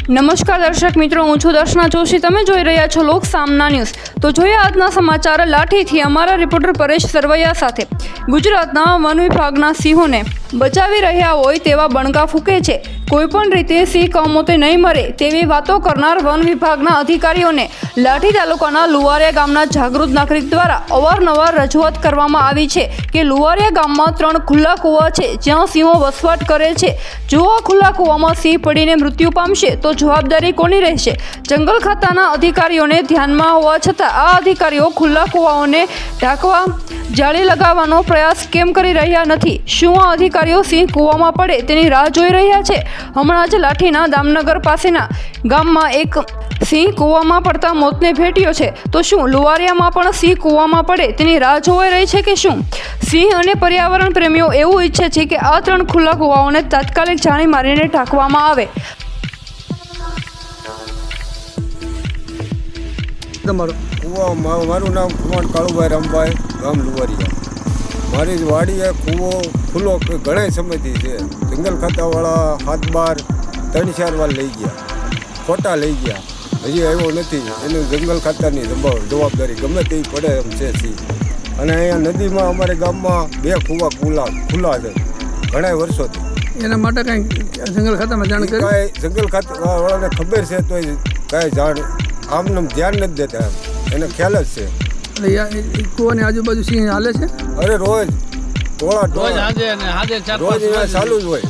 નમસ્કાર દર્શક મિત્રો, હું છું દર્શના જોશી. તમે જોઈ રહ્યા છો લોક સામના ન્યૂઝ. તો જોઈએ આજના સમાચાર લાઠીથી અમારા રિપોર્ટર પરેશ સરવૈયા સાથે. ગુજરાતના વન વિભાગના સિંહોને બચાવી રહ્યા હોય તેવા બણકા ફૂંકે છે. કોઈપણ રીતે સિંહ કમોતે નહીં મરે તેવી વાતો કરનાર વન વિભાગના અધિકારીઓને લાઠી તાલુકાના લુવારિયા ગામના જાગૃત નાગરિક દ્વારા અવારનવાર રજૂઆત કરવામાં આવી છે કે લુવારિયા ગામમાં 3 ખુલ્લા કૂવા છે જ્યાં સિંહો વસવાટ કરે છે. જો આ ખુલ્લા કૂવામાં સિંહ પડીને મૃત્યુ પામશે તો જવાબદારી કોની રહેશે? જંગલ ખાતાના અધિકારીઓને ધ્યાનમાં હોવા છતાં આ અધિકારીઓ ખુલ્લા કૂવાઓને ઢાંકવા જાળી લગાવવાનો પ્રયાસ કેમ કરી રહ્યા નથી? શું આ અધિકારીઓ સિંહ કૂવામાં પડે તેની રાહ જોઈ રહ્યા છે? હમણાં જ લાઠીના દામનગર પાસેના ગામમાં એક સિંહ કૂવામાં પડતા મોતને ભેટ્યો છે. તો શું લુવારિયામાં પણ સિંહ કૂવામાં પડે તેની રાહ જોવાઈ રહી છે કે શું? સિંહ અને પર્યાવરણ પ્રેમીઓ એવું ઈચ્છે છે કે આ 3 ખુલ્લા કૂવાઓને તાત્કાલિક જાળી મારીને ઢાંકવામાં આવે. મારું નામ કુમાર કાળુભાઈ રામભાઈ, ગામ લુવારિયા. મારી વાડીએ કૂવો ખુલ્લો ઘણા સમયથી છે. જંગલ ખાતાવાળા 7-12 3-4 વાર લઈ ગયા, ખોટા લઈ ગયા, હજી આવ્યો નથી. એનું જંગલ ખાતાની જવાબદારી ગમે તે પડે એમ છે સિંહ. અને અહીંયા નદીમાં અમારે ગામમાં 2 કૂવા ખુલ્લા છે ઘણા વર્ષોથી. એના માટે કાંઈ જંગલ ખાતામાં જાણ કરી? કાંઈ જંગલ ખાતાવાળાને ખબર છે તો કાંઈ જાણ આમને ધ્યાન નથી દેતા. એને ખ્યાલ જ છે. કૂવાની આજુબાજુ સિંહ હાલે છે? અરે રોજ ટોળા રોજ અહીંયા ચાલુ જ હોય.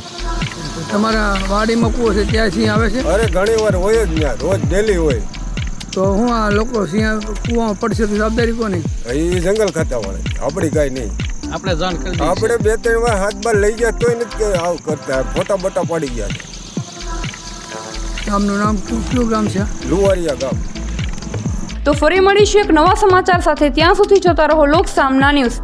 તમારા વાડીમાં કૂવો છે ત્યાં સિંહ આવે છે? અરે ઘણી વાર હોય જ ત્યાં, રોજ ડેલી હોય. તો હું આ લોકો સિંહ કૂવામાં પડશે તો જવાબદારી કોની? એ જંગલ ખાતાવાળા, આપણી કાંઈ નહીં. આપણે જાણ કરી આપણે 2-3 વાર 7-12 લઈ ગયા તોય નથી આવું કરતા. ફોટા બોટા પાડી ગયા છે. ગામનું નામ કયું ગામ છે? લુવારિયા ગામ. તો ફરી મળીશું એક નવા સમાચાર સાથે. ત્યાં સુધી જોતા રહો લોક સામના ન્યૂઝ.